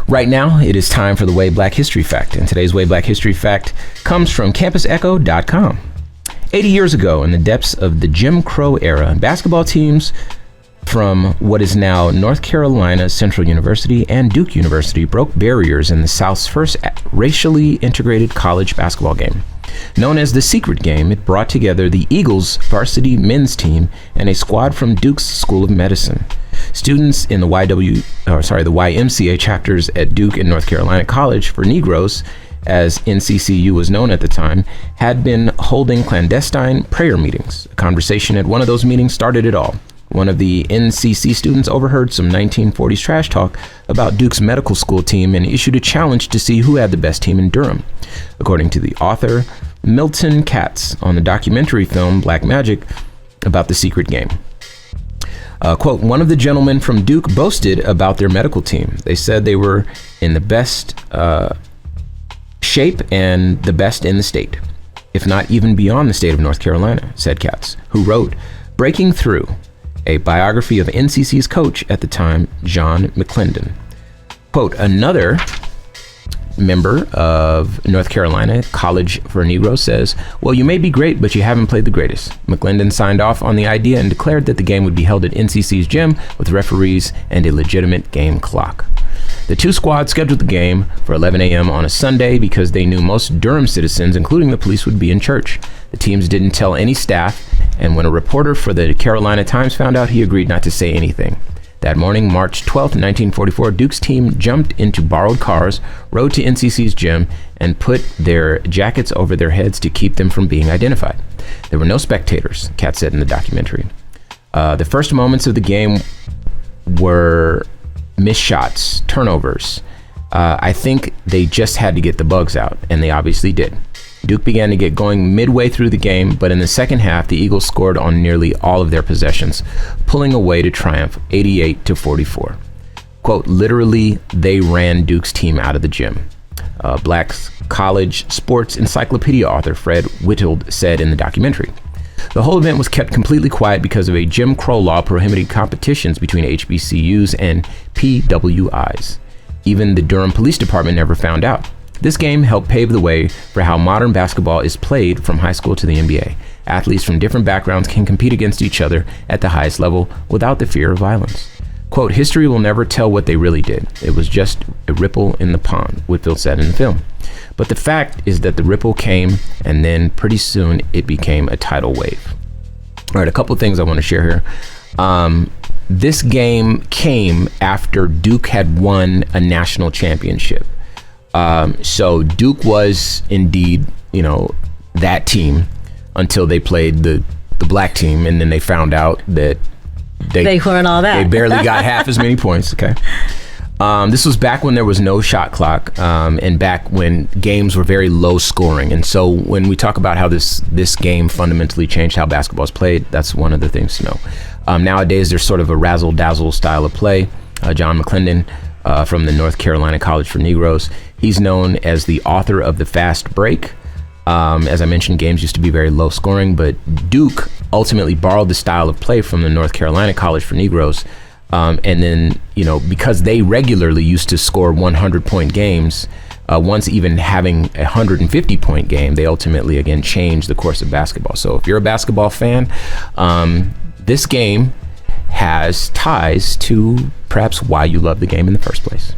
Right now, it is time for the Way Black History Fact, and today's Way Black History Fact comes from campusecho.com. 80 years ago, in the depths of the Jim Crow era, basketball teams from what is now North Carolina Central University and Duke University broke barriers in the South's first racially integrated college basketball game. Known as the Secret Game, it brought together the Eagles varsity men's team and a squad from Duke's School of Medicine. Students in the YMCA chapters at Duke and North Carolina College for Negroes, as NCCU was known at the time, had been holding clandestine prayer meetings. A conversation at one of those meetings started it all. One of the NCC students overheard some 1940s trash talk about Duke's medical school team and issued a challenge to see who had the best team in Durham. According to the author, Milton Katz, on the documentary film Black Magic about the Secret Game. Quote, one of the gentlemen from Duke boasted about their medical team. They said they were in the best shape and the best in the state, if not even beyond the state of North Carolina, said Katz, who wrote Breaking Through, a biography of NCC's coach at the time, John McClendon. Quote, another member of North Carolina College for Negroes says, well, you may be great, but you haven't played the greatest. McClendon signed off on the idea and declared that the game would be held at NCC's gym with referees and a legitimate game clock. The two squads scheduled the game for 11 a.m. on a Sunday because they knew most Durham citizens, including the police, would be in church. The teams didn't tell any staff, and when a reporter for the Carolina Times found out, he agreed not to say anything. That morning, March 12, 1944, Duke's team jumped into borrowed cars, rode to NCC's gym, and put their jackets over their heads to keep them from being identified. There were no spectators, Katz said in the documentary. The first moments of the game were missed shots, turnovers. I think they just had to get the bugs out, and they obviously did. Duke began to get going midway through the game, but in the second half, the Eagles scored on nearly all of their possessions, pulling away to triumph 88-44. Quote, literally, they ran Duke's team out of the gym. Black's college sports encyclopedia author Fred Whitfield said in the documentary. The whole event was kept completely quiet because of a Jim Crow law prohibiting competitions between HBCUs and PWIs. Even the Durham Police Department never found out. This game helped pave the way for how modern basketball is played from high school to the NBA. Athletes from different backgrounds can compete against each other at the highest level without the fear of violence. Quote, history will never tell what they really did. It was just a ripple in the pond, Whitfield said in the film. But the fact is that the ripple came, and then pretty soon it became a tidal wave. All right, a couple of things I want to share here. This game came after Duke had won a national championship. So Duke was indeed, that team until they played the black team, and then they found out that they weren't all that. They barely got half as many points. Okay. This was back when there was no shot clock, and back when games were very low scoring. And so when we talk about how this game fundamentally changed how basketball is played, that's one of the things to know. Nowadays, there's sort of a razzle-dazzle style of play. John McClendon from the North Carolina College for Negroes, he's known as the author of the Fast Break. As I mentioned, games used to be very low scoring, but Duke ultimately borrowed the style of play from the North Carolina College for Negroes. And then, because they regularly used to score 100-point games, once even having a 150-point game, they ultimately, again, changed the course of basketball. So if you're a basketball fan, this game has ties to perhaps why you love the game in the first place.